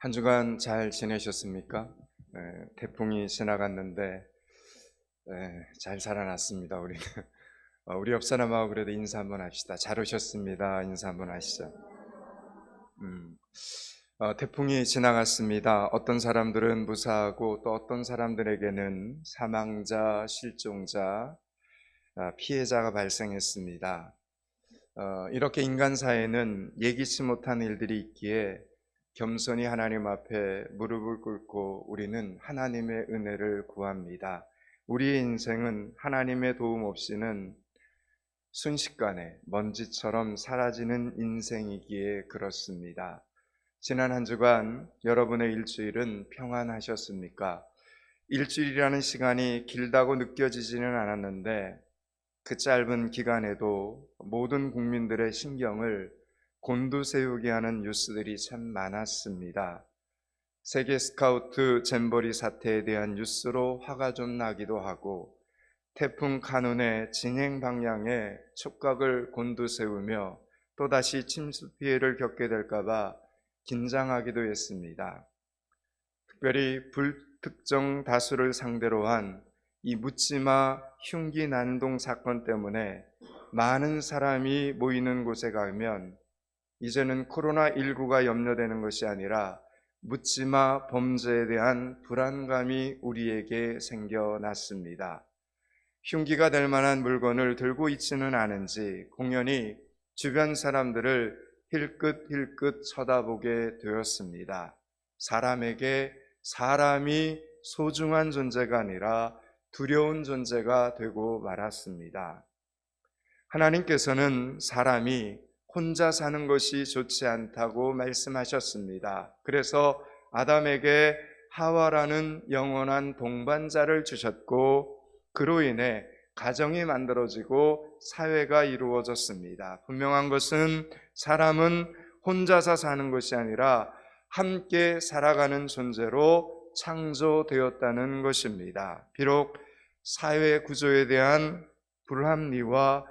한 주간 잘 지내셨습니까? 태풍이 지나갔는데 잘 살아났습니다. 우리는 우리 옆 사람하고 그래도 인사 한번 합시다. 잘 오셨습니다. 인사 한번 하시죠. 태풍이 지나갔습니다. 어떤 사람들은 무사하고 또 어떤 사람들에게는 사망자, 실종자, 피해자가 발생했습니다. 이렇게 인간사에는 예기치 못한 일들이 있기에 겸손히 하나님 앞에 무릎을 꿇고 우리는 하나님의 은혜를 구합니다. 우리의 인생은 하나님의 도움 없이는 순식간에 먼지처럼 사라지는 인생이기에 그렇습니다. 지난 한 주간 여러분의 일주일은 평안하셨습니까? 일주일이라는 시간이 길다고 느껴지지는 않았는데 그 짧은 기간에도 모든 국민들의 신경을 곤두세우게 하는 뉴스들이 참 많았습니다. 세계 스카우트 잼버리 사태에 대한 뉴스로 화가 좀 나기도 하고 태풍 카눈의 진행 방향에 촉각을 곤두세우며 또다시 침수 피해를 겪게 될까봐 긴장하기도 했습니다. 특별히 불특정 다수를 상대로 한 이 묻지마 흉기 난동 사건 때문에 많은 사람이 모이는 곳에 가면 이제는 코로나19가 염려되는 것이 아니라 묻지마 범죄에 대한 불안감이 우리에게 생겨났습니다. 흉기가 될 만한 물건을 들고 있지는 않은지 공연히 주변 사람들을 힐끗힐끗 쳐다보게 되었습니다. 사람에게 사람이 소중한 존재가 아니라 두려운 존재가 되고 말았습니다. 하나님께서는 사람이 혼자 사는 것이 좋지 않다고 말씀하셨습니다. 그래서 아담에게 하와라는 영원한 동반자를 주셨고 그로 인해 가정이 만들어지고 사회가 이루어졌습니다. 분명한 것은 사람은 혼자서 사는 것이 아니라 함께 살아가는 존재로 창조되었다는 것입니다. 비록 사회 구조에 대한 불합리와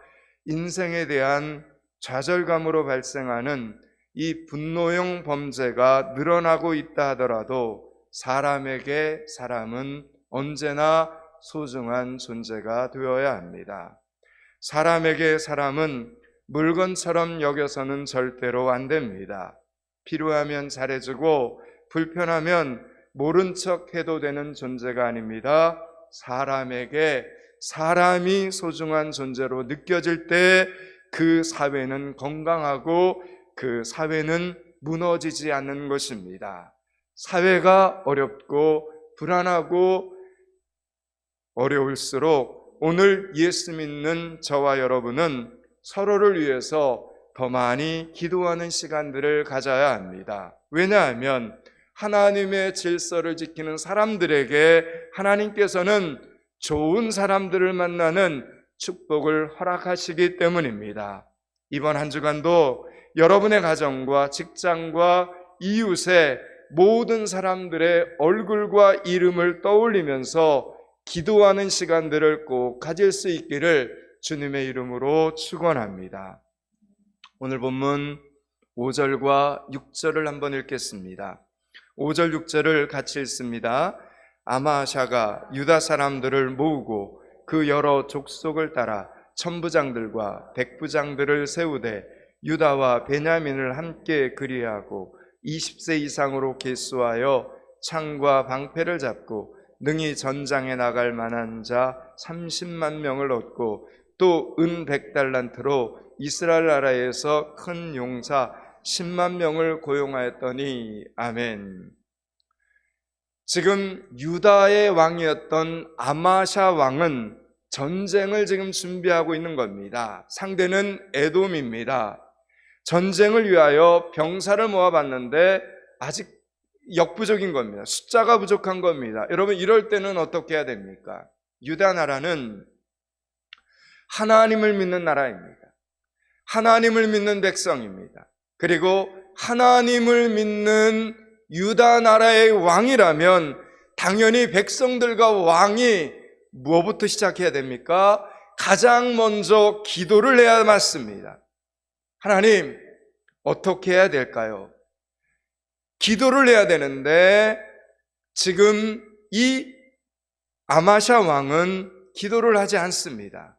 인생에 대한 좌절감으로 발생하는 이 분노형 범죄가 늘어나고 있다 하더라도 사람에게 사람은 언제나 소중한 존재가 되어야 합니다. 사람에게 사람은 물건처럼 여겨서는 절대로 안 됩니다. 필요하면 잘해주고 불편하면 모른 척 해도 되는 존재가 아닙니다. 사람에게 사람이 소중한 존재로 느껴질 때 그 사회는 건강하고 그 사회는 무너지지 않는 것입니다. 사회가 어렵고 불안하고 어려울수록 오늘 예수 믿는 저와 여러분은 서로를 위해서 더 많이 기도하는 시간들을 가져야 합니다. 왜냐하면 하나님의 질서를 지키는 사람들에게 하나님께서는 좋은 사람들을 만나는 축복을 허락하시기 때문입니다. 이번 한 주간도 여러분의 가정과 직장과 이웃의 모든 사람들의 얼굴과 이름을 떠올리면서 기도하는 시간들을 꼭 가질 수 있기를 주님의 이름으로 축원합니다. 오늘 본문 5절과 6절을 한번 읽겠습니다. 5절 6절을 같이 읽습니다. 아마샤가 유다 사람들을 모으고 그 여러 족속을 따라 천부장들과 백부장들을 세우되 유다와 베냐민을 함께 그리하고 20세 이상으로 계수하여 창과 방패를 잡고 능히 전장에 나갈 만한 자 30만 명을 얻고 또 은 100달란트로 이스라엘 나라에서 큰 용사 10만 명을 고용하였더니 아멘. 지금 유다의 왕이었던 아마샤 왕은 전쟁을 지금 준비하고 있는 겁니다. 상대는 에돔입니다. 전쟁을 위하여 병사를 모아봤는데 아직 역부족인 겁니다. 숫자가 부족한 겁니다. 여러분 이럴 때는 어떻게 해야 됩니까? 유다 나라는 하나님을 믿는 나라입니다. 하나님을 믿는 백성입니다. 그리고 하나님을 믿는 유다 나라의 왕이라면 당연히 백성들과 왕이 무엇부터 시작해야 됩니까? 가장 먼저 기도를 해야 맞습니다. 하나님, 어떻게 해야 될까요? 기도를 해야 되는데 지금 이 아마샤 왕은 기도를 하지 않습니다.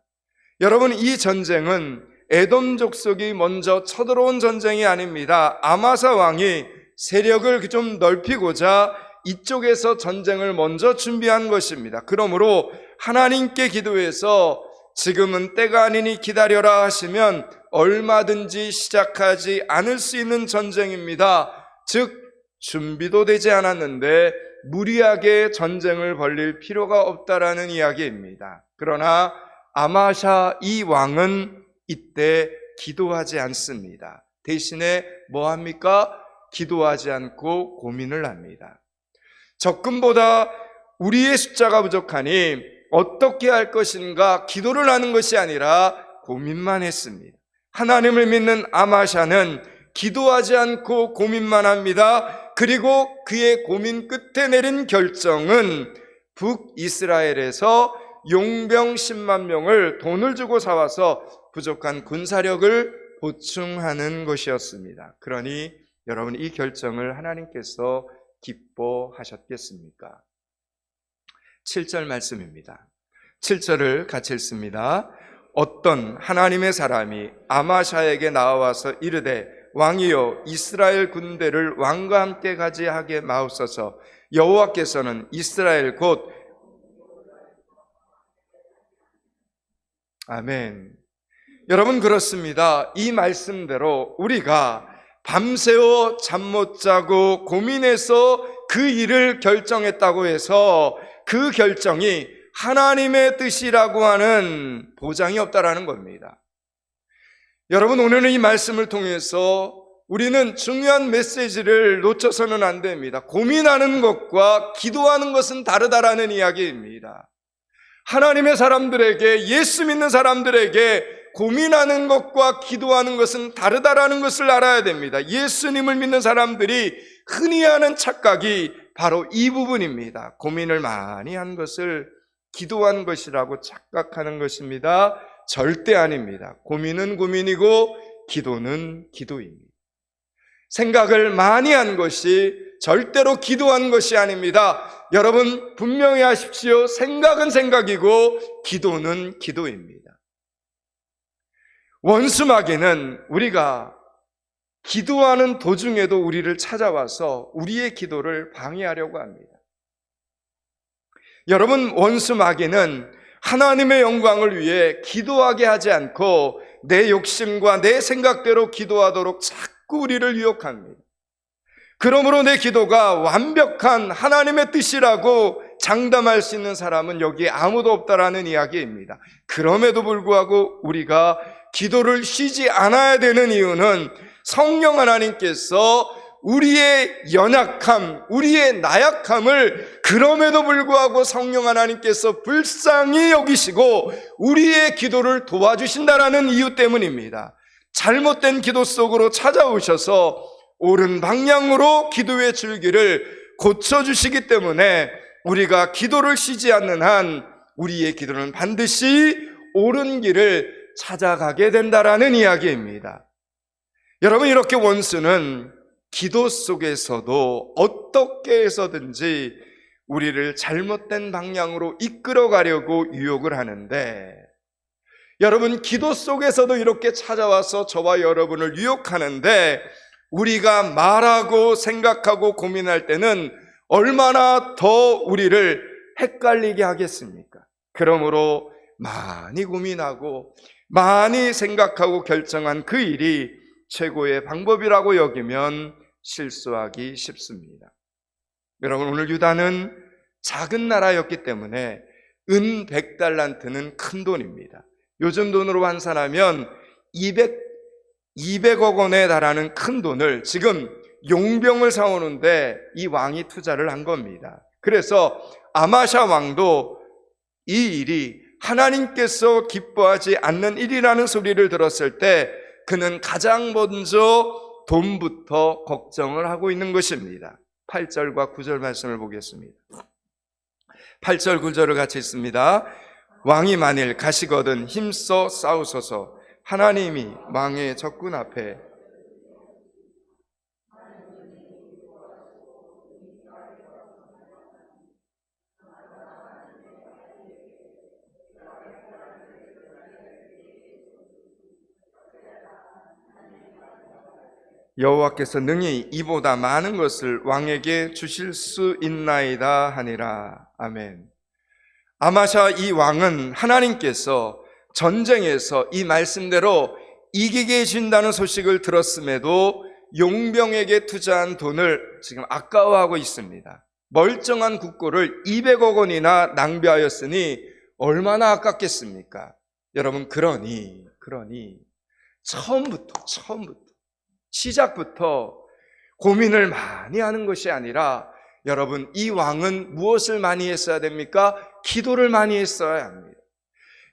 여러분, 이 전쟁은 에돔 족속이 먼저 쳐들어온 전쟁이 아닙니다. 아마사 왕이 세력을 좀 넓히고자 이쪽에서 전쟁을 먼저 준비한 것입니다. 그러므로 하나님께 기도해서 지금은 때가 아니니 기다려라 하시면 얼마든지 시작하지 않을 수 있는 전쟁입니다. 즉 준비도 되지 않았는데 무리하게 전쟁을 벌릴 필요가 없다라는 이야기입니다. 그러나 아마샤 이 왕은 이때 기도하지 않습니다. 대신에 뭐 합니까? 기도하지 않고 고민을 합니다. 적금보다 우리의 숫자가 부족하니 어떻게 할 것인가 기도를 하는 것이 아니라 고민만 했습니다. 하나님을 믿는 아마샤는 기도하지 않고 고민만 합니다. 그리고 그의 고민 끝에 내린 결정은 북이스라엘에서 용병 10만 명을 돈을 주고 사와서 부족한 군사력을 보충하는 것이었습니다. 그러니 여러분, 이 결정을 하나님께서 기뻐하셨겠습니까? 7절 말씀입니다. 7절을 같이 읽습니다. 어떤 하나님의 사람이 아마샤에게 나와서 이르되 왕이여 이스라엘 군대를 왕과 함께 가지 하게 마옵소서. 여호와께서는 이스라엘 곧 아멘. 여러분, 그렇습니다. 이 말씀대로 우리가 밤새워 잠 못 자고 고민해서 그 일을 결정했다고 해서 그 결정이 하나님의 뜻이라고 하는 보장이 없다라는 겁니다. 여러분, 오늘은 이 말씀을 통해서 우리는 중요한 메시지를 놓쳐서는 안 됩니다. 고민하는 것과 기도하는 것은 다르다라는 이야기입니다. 하나님의 사람들에게, 예수 믿는 사람들에게 고민하는 것과 기도하는 것은 다르다라는 것을 알아야 됩니다. 예수님을 믿는 사람들이 흔히 하는 착각이 바로 이 부분입니다. 고민을 많이 한 것을 기도한 것이라고 착각하는 것입니다. 절대 아닙니다. 고민은 고민이고 기도는 기도입니다. 생각을 많이 한 것이 절대로 기도한 것이 아닙니다. 여러분, 분명히 하십시오. 생각은 생각이고 기도는 기도입니다. 원수마귀는 우리가 기도하는 도중에도 우리를 찾아와서 우리의 기도를 방해하려고 합니다. 여러분, 원수마귀는 하나님의 영광을 위해 기도하게 하지 않고 내 욕심과 내 생각대로 기도하도록 자꾸 우리를 유혹합니다. 그러므로 내 기도가 완벽한 하나님의 뜻이라고 장담할 수 있는 사람은 여기에 아무도 없다라는 이야기입니다. 그럼에도 불구하고 우리가 기도를 쉬지 않아야 되는 이유는 성령 하나님께서 우리의 연약함, 우리의 나약함을 그럼에도 불구하고 성령 하나님께서 불쌍히 여기시고 우리의 기도를 도와주신다라는 이유 때문입니다. 잘못된 기도 속으로 찾아오셔서 옳은 방향으로 기도의 줄기를 고쳐주시기 때문에 우리가 기도를 쉬지 않는 한 우리의 기도는 반드시 옳은 길을 찾아가게 된다라는 이야기입니다. 여러분, 이렇게 원수는 기도 속에서도 어떻게 해서든지 우리를 잘못된 방향으로 이끌어 가려고 유혹을 하는데, 여러분, 기도 속에서도 이렇게 찾아와서 저와 여러분을 유혹하는데 우리가 말하고 생각하고 고민할 때는 얼마나 더 우리를 헷갈리게 하겠습니까? 그러므로 많이 고민하고 많이 생각하고 결정한 그 일이 최고의 방법이라고 여기면 실수하기 쉽습니다. 여러분, 오늘 유다는 작은 나라였기 때문에 은 100달란트는 큰 돈입니다. 요즘 돈으로 환산하면 200억 원에 달하는 큰 돈을 지금 용병을 사오는데 이 왕이 투자를 한 겁니다. 그래서 아마샤 왕도 이 일이 하나님께서 기뻐하지 않는 일이라는 소리를 들었을 때 그는 가장 먼저 돈부터 걱정을 하고 있는 것입니다. 8절과 9절 말씀을 보겠습니다. 8절 9절을 같이 읽습니다. 왕이 만일 가시거든 힘써 싸우소서. 하나님이 왕의 적군 앞에 여호와께서 능히 이보다 많은 것을 왕에게 주실 수 있나이다 하니라. 아멘. 아마샤 이 왕은 하나님께서 전쟁에서 이 말씀대로 이기게 해준다는 소식을 들었음에도 용병에게 투자한 돈을 지금 아까워하고 있습니다. 멀쩡한 국고를 200억 원이나 낭비하였으니 얼마나 아깝겠습니까? 여러분, 그러니 처음부터 시작부터 고민을 많이 하는 것이 아니라, 여러분, 이 왕은 무엇을 많이 했어야 됩니까? 기도를 많이 했어야 합니다.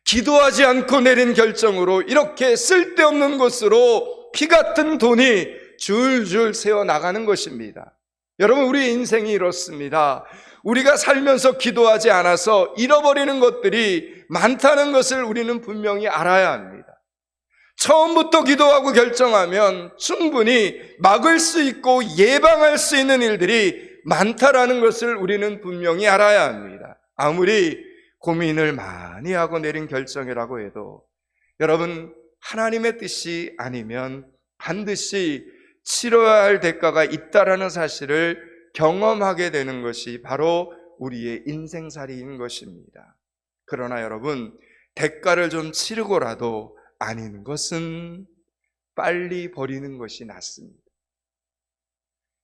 기도하지 않고 내린 결정으로 이렇게 쓸데없는 것으로 피 같은 돈이 줄줄 새어나가는 것입니다. 여러분, 우리 인생이 이렇습니다. 우리가 살면서 기도하지 않아서 잃어버리는 것들이 많다는 것을 우리는 분명히 알아야 합니다. 처음부터 기도하고 결정하면 충분히 막을 수 있고 예방할 수 있는 일들이 많다라는 것을 우리는 분명히 알아야 합니다. 아무리 고민을 많이 하고 내린 결정이라고 해도 여러분, 하나님의 뜻이 아니면 반드시 치러야 할 대가가 있다라는 사실을 경험하게 되는 것이 바로 우리의 인생살이인 것입니다. 그러나 여러분, 대가를 좀 치르고라도 아닌 것은 빨리 버리는 것이 낫습니다.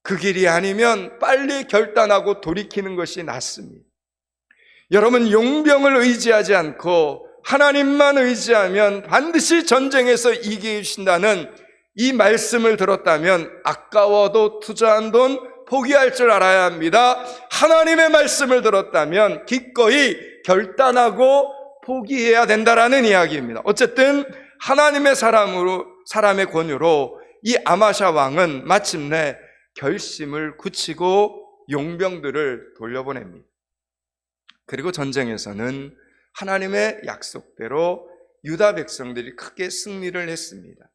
그 길이 아니면 빨리 결단하고 돌이키는 것이 낫습니다. 여러분, 용병을 의지하지 않고 하나님만 의지하면 반드시 전쟁에서 이기게 해주신다는 이 말씀을 들었다면 아까워도 투자한 돈 포기할 줄 알아야 합니다. 하나님의 말씀을 들었다면 기꺼이 결단하고 포기해야 된다라는 이야기입니다. 어쨌든 하나님의 사람의 권유로 이 아마샤 왕은 마침내 결심을 굳히고 용병들을 돌려보냅니다. 그리고 전쟁에서는 하나님의 약속대로 유다 백성들이 크게 승리를 했습니다.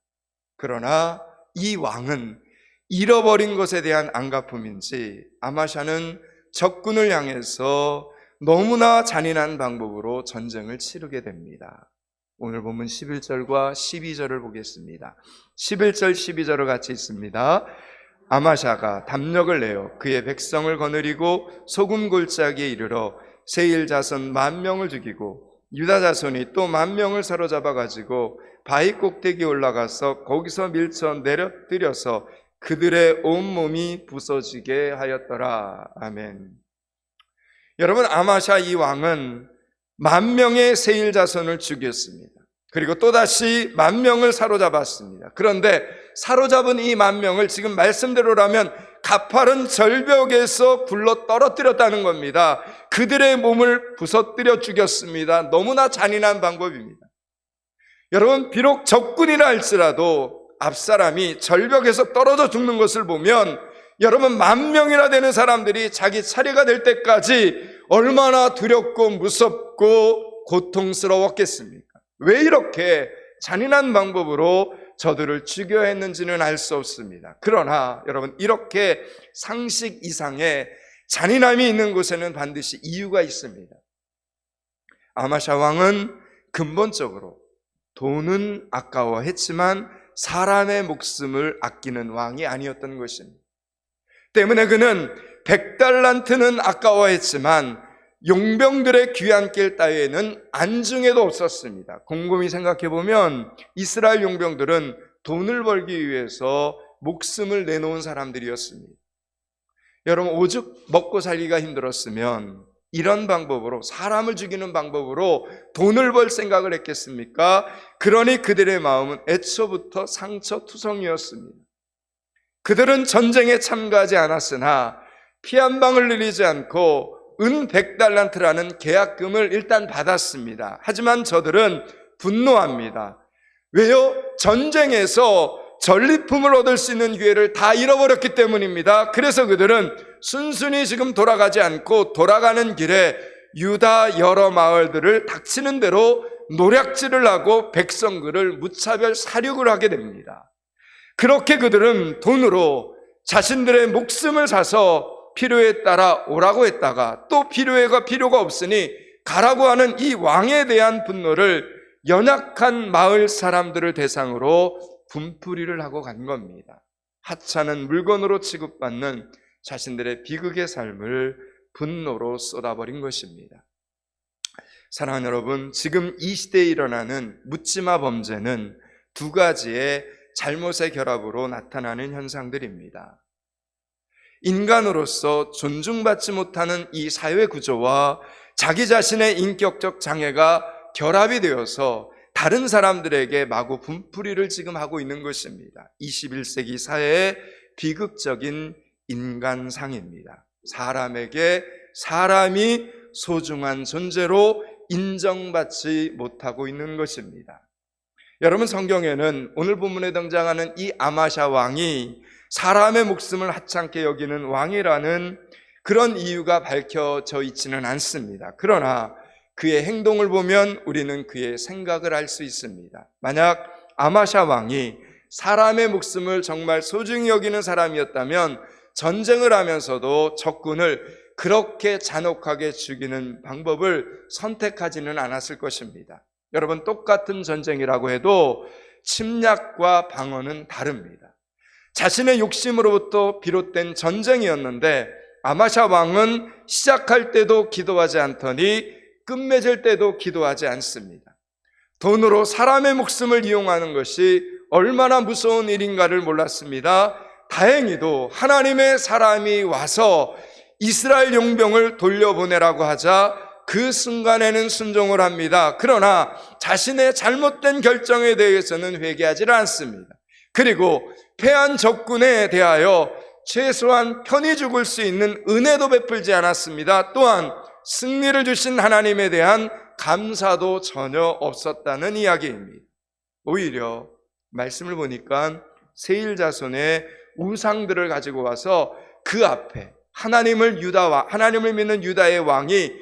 그러나 이 왕은 잃어버린 것에 대한 안갚음인지 아마샤는 적군을 향해서 너무나 잔인한 방법으로 전쟁을 치르게 됩니다. 오늘 본문 11절과 12절을 보겠습니다. 11절 12절을 같이 읽습니다. 아마샤가 담력을 내어 그의 백성을 거느리고 소금 골짜기에 이르러 세일 자손 10,000명을 죽이고 유다 자손이 또 10,000명을 사로잡아 가지고 바위 꼭대기에 올라가서 거기서 밀쳐 내려뜨려서 그들의 온몸이 부서지게 하였더라. 아멘. 여러분, 아마샤 이 왕은 10,000명의 세일 자손을 죽였습니다. 그리고 또다시 10,000명을 사로잡았습니다. 그런데 사로잡은 이 10,000명을 지금 말씀대로라면 가파른 절벽에서 굴러 떨어뜨렸다는 겁니다. 그들의 몸을 부서뜨려 죽였습니다. 너무나 잔인한 방법입니다. 여러분, 비록 적군이라 할지라도 앞사람이 절벽에서 떨어져 죽는 것을 보면 여러분, 10,000명이나 되는 사람들이 자기 차례가 될 때까지 얼마나 두렵고 무섭고 고통스러웠겠습니까? 왜 이렇게 잔인한 방법으로 저들을 죽여야 했는지는 알 수 없습니다. 그러나 여러분, 이렇게 상식 이상의 잔인함이 있는 곳에는 반드시 이유가 있습니다. 아마샤 왕은 근본적으로 돈은 아까워했지만 사람의 목숨을 아끼는 왕이 아니었던 것입니다. 때문에 그는 100달란트는 아까워했지만 용병들의 귀한 길 따위에는 안중에도 없었습니다. 곰곰이 생각해보면 이스라엘 용병들은 돈을 벌기 위해서 목숨을 내놓은 사람들이었습니다. 여러분, 오죽 먹고 살기가 힘들었으면 이런 방법으로, 사람을 죽이는 방법으로 돈을 벌 생각을 했겠습니까? 그러니 그들의 마음은 애초부터 상처투성이었습니다. 그들은 전쟁에 참가하지 않았으나 피 한 방울 흘리지 않고 은 100달란트라는 계약금을 일단 받았습니다. 하지만 저들은 분노합니다. 왜요? 전쟁에서 전리품을 얻을 수 있는 기회를 다 잃어버렸기 때문입니다. 그래서 그들은 순순히 지금 돌아가지 않고 돌아가는 길에 유다 여러 마을들을 닥치는 대로 노략질을 하고 백성들을 무차별 살육을 하게 됩니다. 그렇게 그들은 돈으로 자신들의 목숨을 사서 필요에 따라 오라고 했다가 또 필요가 없으니 가라고 하는 이 왕에 대한 분노를 연약한 마을 사람들을 대상으로 분풀이를 하고 간 겁니다. 하찮은 물건으로 취급받는 자신들의 비극의 삶을 분노로 쏟아버린 것입니다. 사랑하는 여러분, 지금 이 시대에 일어나는 묻지마 범죄는 두 가지의 잘못의 결합으로 나타나는 현상들입니다. 인간으로서 존중받지 못하는 이 사회 구조와 자기 자신의 인격적 장애가 결합이 되어서 다른 사람들에게 마구 분풀이를 지금 하고 있는 것입니다. 21세기 사회의 비극적인 인간상입니다. 사람에게 사람이 소중한 존재로 인정받지 못하고 있는 것입니다. 여러분, 성경에는 오늘 본문에 등장하는 이 아마샤 왕이 사람의 목숨을 하찮게 여기는 왕이라는 그런 이유가 밝혀져 있지는 않습니다. 그러나 그의 행동을 보면 우리는 그의 생각을 알 수 있습니다. 만약 아마샤 왕이 사람의 목숨을 정말 소중히 여기는 사람이었다면 전쟁을 하면서도 적군을 그렇게 잔혹하게 죽이는 방법을 선택하지는 않았을 것입니다. 여러분, 똑같은 전쟁이라고 해도 침략과 방어는 다릅니다. 자신의 욕심으로부터 비롯된 전쟁이었는데 아마샤 왕은 시작할 때도 기도하지 않더니 끝맺을 때도 기도하지 않습니다. 돈으로 사람의 목숨을 이용하는 것이 얼마나 무서운 일인가를 몰랐습니다. 다행히도 하나님의 사람이 와서 이스라엘 용병을 돌려보내라고 하자 그 순간에는 순종을 합니다. 그러나 자신의 잘못된 결정에 대해서는 회개하지 않습니다. 그리고 패한 적군에 대하여 최소한 편히 죽을 수 있는 은혜도 베풀지 않았습니다. 또한 승리를 주신 하나님에 대한 감사도 전혀 없었다는 이야기입니다. 오히려 말씀을 보니까 세일 자손의 우상들을 가지고 와서 그 앞에 하나님을 믿는 유다의 왕이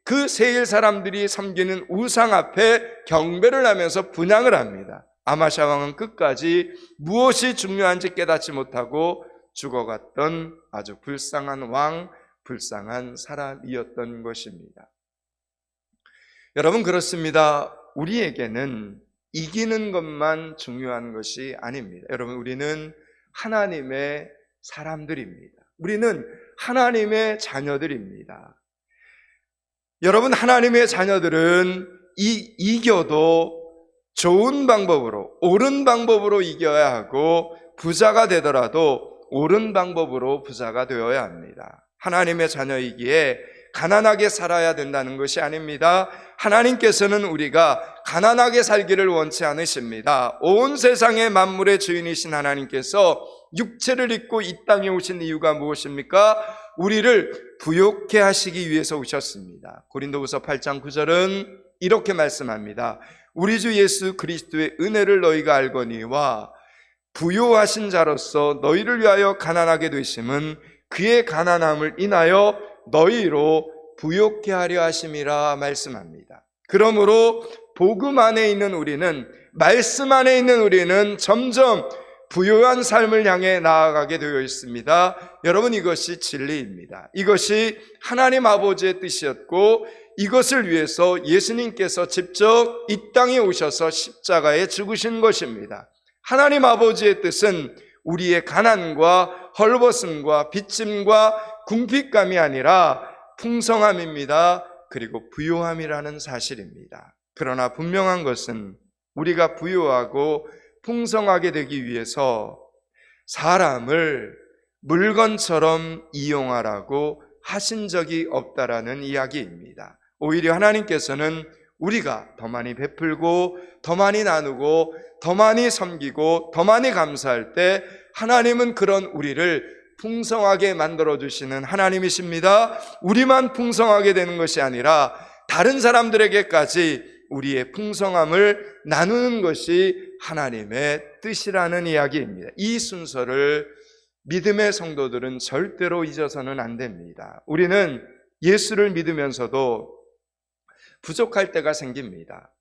그 세일 사람들이 섬기는 우상 앞에 경배를 하면서 분향을 합니다. 아마샤 왕은 끝까지 무엇이 중요한지 깨닫지 못하고 죽어갔던 아주 불쌍한 왕, 불쌍한 사람이었던 것입니다. 여러분, 그렇습니다. 우리에게는 이기는 것만 중요한 것이 아닙니다. 여러분, 우리는 하나님의 사람들입니다. 우리는 하나님의 자녀들입니다. 여러분, 하나님의 자녀들은 이겨도 좋은 방법으로, 옳은 방법으로 이겨야 하고, 부자가 되더라도 옳은 방법으로 부자가 되어야 합니다. 하나님의 자녀이기에 가난하게 살아야 된다는 것이 아닙니다. 하나님께서는 우리가 가난하게 살기를 원치 않으십니다. 온 세상의 만물의 주인이신 하나님께서 육체를 입고 이 땅에 오신 이유가 무엇입니까? 우리를 부욕해 하시기 위해서 오셨습니다. 고린도후서 8장 9절은 이렇게 말씀합니다. 우리 주 예수 그리스도의 은혜를 너희가 알거니와 부요하신 자로서 너희를 위하여 가난하게 되심은 그의 가난함을 인하여 너희로 부욕해 하려 하심이라 말씀합니다. 그러므로 복음 안에 있는 우리는, 말씀 안에 있는 우리는 점점 부요한 삶을 향해 나아가게 되어 있습니다. 여러분, 이것이 진리입니다. 이것이 하나님 아버지의 뜻이었고, 이것을 위해서 예수님께서 직접 이 땅에 오셔서 십자가에 죽으신 것입니다. 하나님 아버지의 뜻은 우리의 가난과 헐벗음과 비침과 궁핍감이 아니라 풍성함입니다. 그리고 부요함이라는 사실입니다. 그러나 분명한 것은 우리가 부요하고 풍성하게 되기 위해서 사람을 물건처럼 이용하라고 하신 적이 없다라는 이야기입니다. 오히려 하나님께서는 우리가 더 많이 베풀고 더 많이 나누고 더 많이 섬기고 더 많이 감사할 때 하나님은 그런 우리를 풍성하게 만들어주시는 하나님이십니다. 우리만 풍성하게 되는 것이 아니라 다른 사람들에게까지 우리의 풍성함을 나누는 것이 하나님의 뜻이라는 이야기입니다. 이 순서를 믿음의 성도들은 절대로 잊어서는 안 됩니다. 우리는 예수를 믿으면서도 부족할 때가 생깁니다.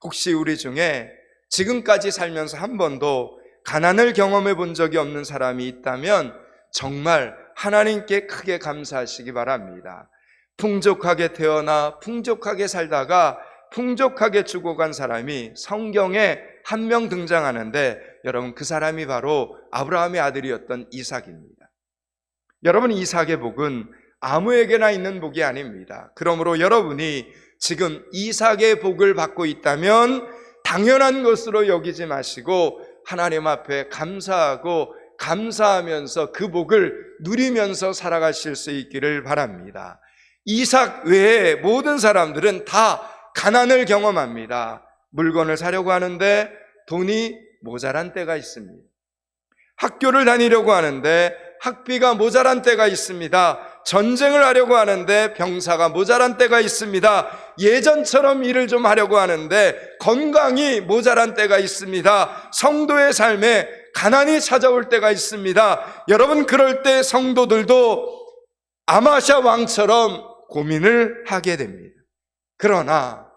혹시 우리 중에 지금까지 살면서 한 번도 가난을 경험해 본 적이 없는 사람이 있다면 정말 하나님께 크게 감사하시기 바랍니다. 풍족하게 태어나 풍족하게 살다가 풍족하게 죽어간 사람이 성경에 한 명 등장하는데 여러분 그 사람이 바로 아브라함의 아들이었던 이삭입니다. 여러분 이삭의 복은 아무에게나 있는 복이 아닙니다. 그러므로 여러분이 지금 이삭의 복을 받고 있다면 당연한 것으로 여기지 마시고 하나님 앞에 감사하고 감사하면서 그 복을 누리면서 살아가실 수 있기를 바랍니다. 이삭 외에 모든 사람들은 다 가난을 경험합니다. 물건을 사려고 하는데 돈이 모자란 때가 있습니다. 학교를 다니려고 하는데 학비가 모자란 때가 있습니다. 전쟁을 하려고 하는데 병사가 모자란 때가 있습니다. 예전처럼 일을 좀 하려고 하는데 건강이 모자란 때가 있습니다. 성도의 삶에 가난이 찾아올 때가 있습니다. 여러분 그럴 때 성도들도 아마샤 왕처럼 고민을 하게 됩니다. 그러나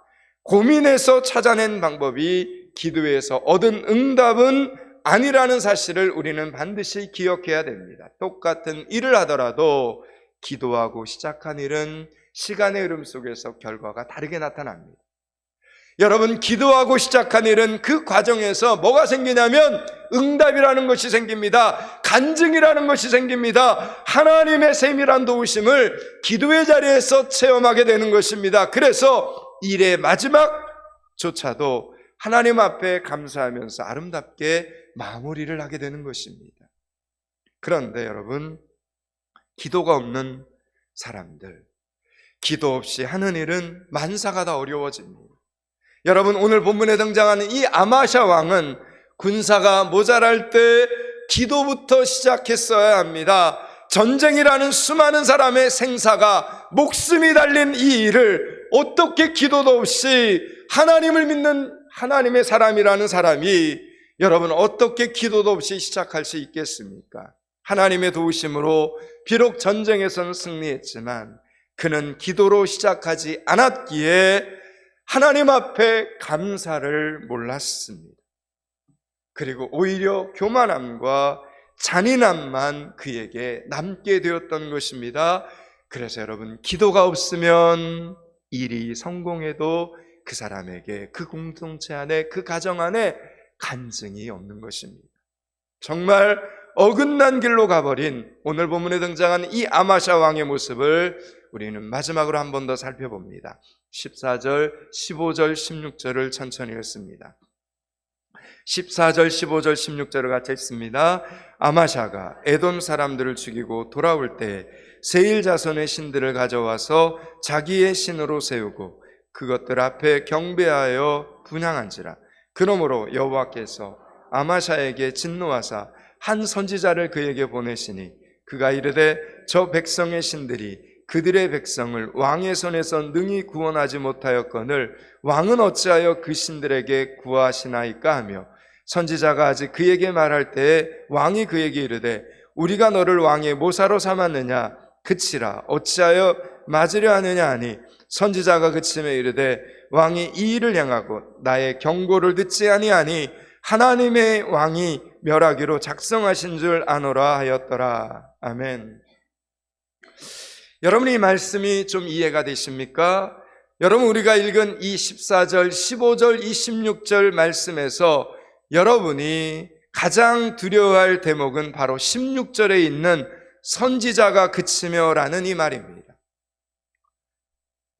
고민해서 찾아낸 방법이 기도에서 얻은 응답은 아니라는 사실을 우리는 반드시 기억해야 됩니다. 똑같은 일을 하더라도 기도하고 시작한 일은 시간의 흐름 속에서 결과가 다르게 나타납니다. 여러분 기도하고 시작한 일은 그 과정에서 뭐가 생기냐면 응답이라는 것이 생깁니다. 간증이라는 것이 생깁니다. 하나님의 세밀한 도우심을 기도의 자리에서 체험하게 되는 것입니다. 그래서 일의 마지막조차도 하나님 앞에 감사하면서 아름답게 마무리를 하게 되는 것입니다. 그런데 여러분 기도가 없는 사람들, 기도 없이 하는 일은 만사가 다 어려워집니다. 여러분 오늘 본문에 등장하는 이 아마샤 왕은 군사가 모자랄 때 기도부터 시작했어야 합니다. 전쟁이라는 수많은 사람의 생사가 목숨이 달린 이 일을 어떻게 기도도 없이 하나님을 믿는 하나님의 사람이라는 사람이 여러분 어떻게 기도도 없이 시작할 수 있겠습니까? 하나님의 도우심으로 비록 전쟁에서는 승리했지만 그는 기도로 시작하지 않았기에 하나님 앞에 감사를 몰랐습니다. 그리고 오히려 교만함과 잔인함만 그에게 남게 되었던 것입니다. 그래서 여러분 기도가 없으면 일이 성공해도 그 사람에게 그 공동체 안에 그 가정 안에 간증이 없는 것입니다. 정말 어긋난 길로 가버린 오늘 본문에 등장한 이 아마샤 왕의 모습을 우리는 마지막으로 한 번 더 살펴봅니다. 14절, 15절, 16절을 천천히 읽습니다. 14절, 15절, 16절을 같이 읽습니다. 아마샤가 에돔 사람들을 죽이고 돌아올 때 세일 자손의 신들을 가져와서 자기의 신으로 세우고 그것들 앞에 경배하여 분향한지라. 그러므로 여호와께서 아마샤에게 진노하사 한 선지자를 그에게 보내시니 그가 이르되 저 백성의 신들이 그들의 백성을 왕의 손에서 능히 구원하지 못하였거늘 왕은 어찌하여 그 신들에게 구하시나이까 하며 선지자가 아직 그에게 말할 때에 왕이 그에게 이르되 우리가 너를 왕의 모사로 삼았느냐 그치라 어찌하여 맞으려 하느냐 하니 선지자가 그침에 이르되 왕이 이 일을 향하고 나의 경고를 듣지 아니하니 하나님의 왕이 멸하기로 작성하신 줄 아노라 하였더라. 아멘. 여러분 이 말씀이 좀 이해가 되십니까? 여러분 우리가 읽은 이 14절, 15절, 26절 말씀에서 여러분이 가장 두려워할 대목은 바로 16절에 있는 선지자가 그치며 라는 이 말입니다.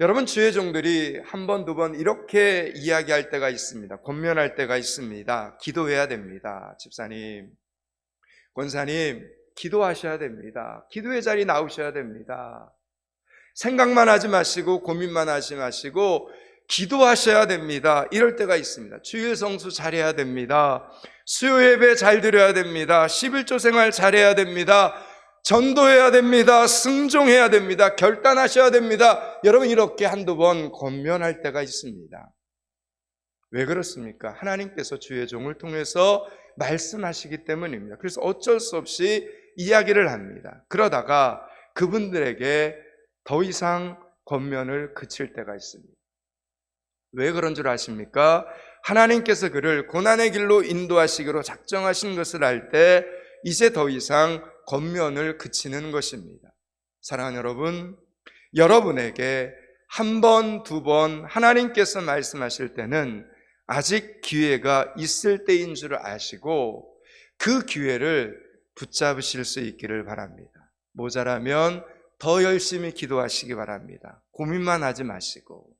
여러분 주의 종들이 한 번, 두 번 이렇게 이야기할 때가 있습니다. 권면할 때가 있습니다. 기도해야 됩니다. 집사님, 권사님, 기도하셔야 됩니다. 기도의 자리 나오셔야 됩니다. 생각만 하지 마시고 고민만 하지 마시고 기도하셔야 됩니다. 이럴 때가 있습니다. 주일 성수 잘해야 됩니다. 수요 예배 잘 드려야 됩니다. 11조 생활 잘해야 됩니다. 전도해야 됩니다. 승종해야 됩니다. 결단하셔야 됩니다. 여러분 이렇게 한두 번 권면할 때가 있습니다. 왜 그렇습니까? 하나님께서 주의 종을 통해서 말씀하시기 때문입니다. 그래서 어쩔 수 없이 이야기를 합니다. 그러다가 그분들에게 더 이상 권면을 그칠 때가 있습니다. 왜 그런 줄 아십니까? 하나님께서 그를 고난의 길로 인도하시기로 작정하신 것을 알 때 이제 더 이상 권면을 그치는 것입니다. 사랑하는 여러분, 여러분에게 한 번, 두 번 하나님께서 말씀하실 때는 아직 기회가 있을 때인 줄 아시고 그 기회를 붙잡으실 수 있기를 바랍니다. 모자라면 더 열심히 기도하시기 바랍니다. 고민만 하지 마시고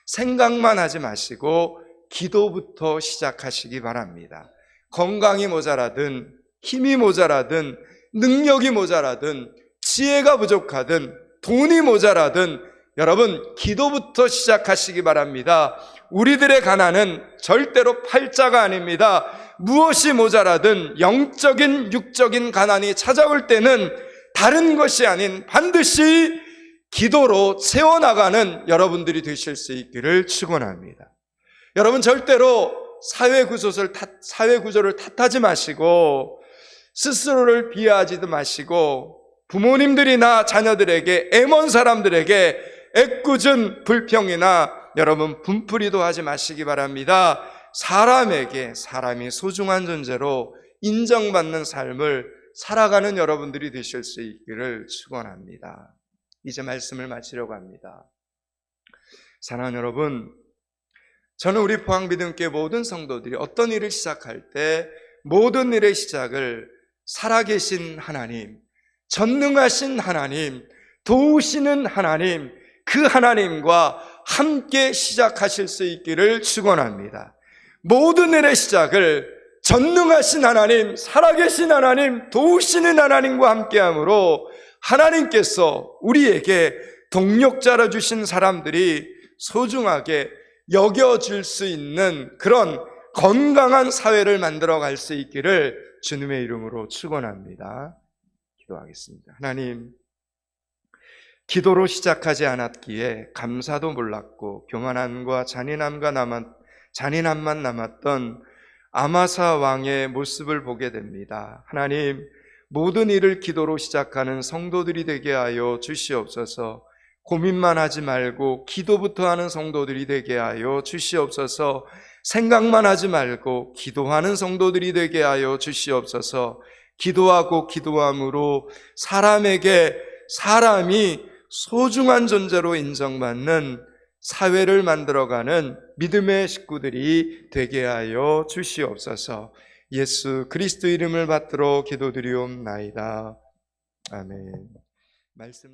생각만 하지 마시고 기도부터 시작하시기 바랍니다. 건강이 모자라든 힘이 모자라든 능력이 모자라든 지혜가 부족하든 돈이 모자라든 여러분 기도부터 시작하시기 바랍니다. 우리들의 가난은 절대로 팔자가 아닙니다. 무엇이 모자라든 영적인 육적인 가난이 찾아올 때는 다른 것이 아닌 반드시 기도로 채워나가는 여러분들이 되실 수 있기를 축원합니다. 여러분 절대로 사회 구조를 탓하지 마시고 스스로를 비하하지도 마시고 부모님들이나 자녀들에게 애먼 사람들에게 애꿎은 불평이나 여러분 분풀이도 하지 마시기 바랍니다. 사람에게 사람이 소중한 존재로 인정받는 삶을 살아가는 여러분들이 되실 수 있기를 축원합니다. 이제 말씀을 마치려고 합니다. 사랑하는 여러분, 저는 우리 포항비듬교회 모든 성도들이 어떤 일을 시작할 때 모든 일의 시작을 살아계신 하나님, 전능하신 하나님, 도우시는 하나님, 그 하나님과 함께 시작하실 수 있기를 축원합니다. 모든 일의 시작을 전능하신 하나님, 살아계신 하나님, 도우시는 하나님과 함께함으로 하나님께서 우리에게 동력자라 주신 사람들이 소중하게 여겨줄 수 있는 그런 건강한 사회를 만들어 갈 수 있기를 주님의 이름으로 축원합니다. 기도하겠습니다. 하나님, 기도로 시작하지 않았기에 감사도 몰랐고 교만함과 잔인함만 남았던 아마사 왕의 모습을 보게 됩니다. 하나님, 모든 일을 기도로 시작하는 성도들이 되게 하여 주시옵소서. 고민만 하지 말고 기도부터 하는 성도들이 되게 하여 주시옵소서. 생각만 하지 말고 기도하는 성도들이 되게 하여 주시옵소서. 기도하고 기도함으로 사람에게 사람이 소중한 존재로 인정받는 사회를 만들어가는 믿음의 식구들이 되게 하여 주시옵소서. 예수 그리스도 이름을 받들어 기도드리옵나이다. 아멘. 말씀